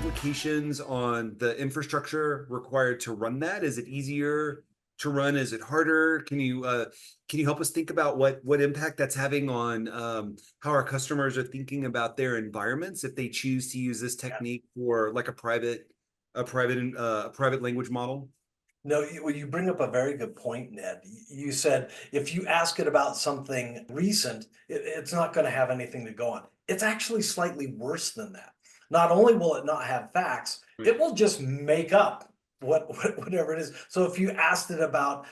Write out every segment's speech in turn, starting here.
implications on the infrastructure required to run that? Is it easier to run? Is it harder? Can you help us think about what impact that's having on how our customers are thinking about their environments if they choose to use this technique for like a private language model? No, well, you bring up a very good point, Ned. You said if you ask it about something recent, it's not going to have anything to go on. It's actually slightly worse than that. Not only will it not have facts, Right. it will just make up whatever it is. So if you asked it about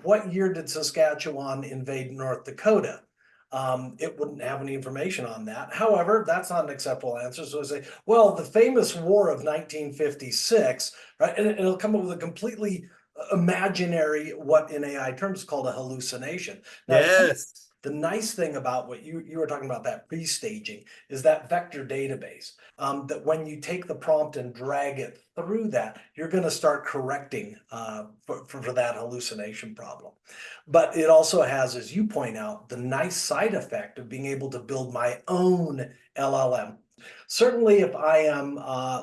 what year did Saskatchewan invade North Dakota, it wouldn't have any information on that. However, that's not an acceptable answer. So I say, well, the famous war of 1956, right? And it'll come up with a completely imaginary, what in AI terms is called a hallucination. Now, Yes. the nice thing about what you were talking about, that pre-staging, is that vector database, that when you take the prompt and drag it through that, you're going to start correcting for that hallucination problem. But it also has, as you point out, the nice side effect of being able to build my own LLM. Certainly if I am,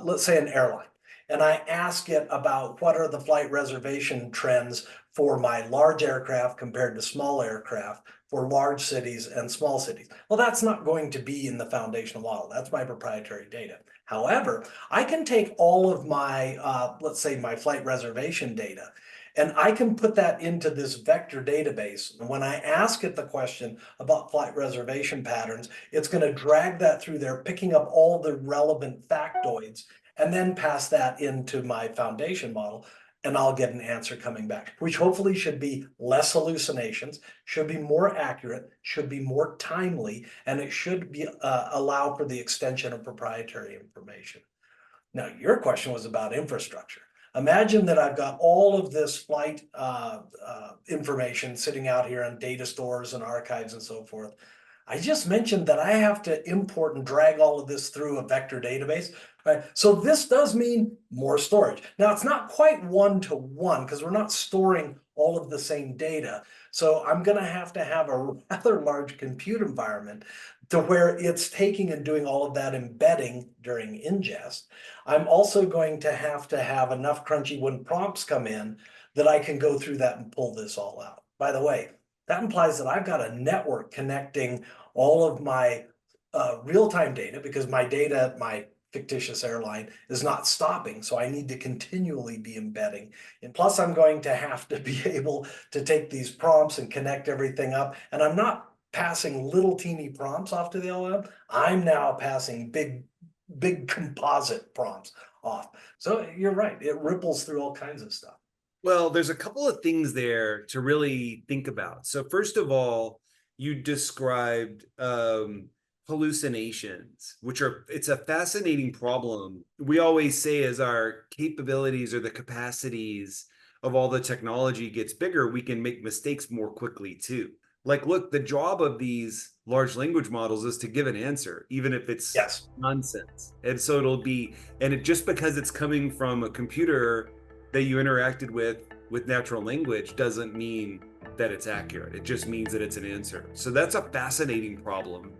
let's say, an airline, and I ask it about what are the flight reservation trends for my large aircraft compared to small aircraft, for large cities and small cities. Well, that's not going to be in the foundational model. That's my proprietary data. However, I can take all of my, let's say, my flight reservation data, and I can put that into this vector database. And when I ask it the question about flight reservation patterns, it's going to drag that through there, picking up all the relevant factoids, and then pass that into my foundation model, and I'll get an answer coming back, which hopefully should be less hallucinations, should be more accurate, should be more timely, and it should be allow for the extension of proprietary information. Now, your question was about infrastructure. Imagine that I've got all of this flight information sitting out here in data stores and archives and so forth. I just mentioned that I have to import and drag all of this through a vector database, right? So this does mean more storage. Now, it's not quite one-to-one because we're not storing all of the same data. So I'm going to have a rather large compute environment to where it's taking and doing all of that embedding during ingest. I'm also going to have enough crunchy when prompts come in that I can go through that and pull this all out. By the way, that implies that I've got a network connecting all of my real-time data, because my data, my fictitious airline, is not stopping. So I need to continually be embedding. And plus, I'm going to have to be able to take these prompts and connect everything up. And I'm not passing little teeny prompts off to the LLM. I'm now passing big composite prompts off. So you're right. It ripples through all kinds of stuff. Well, there's a couple of things there to really think about. So first of all, you described hallucinations, it's a fascinating problem. We always say as our capabilities or the capacities of all the technology gets bigger, we can make mistakes more quickly too. Like, look, the job of these large language models is to give an answer, even if it's Yes. nonsense. And so just because it's coming from a computer that you interacted with natural language doesn't mean that it's accurate. It just means that it's an answer. So that's a fascinating problem.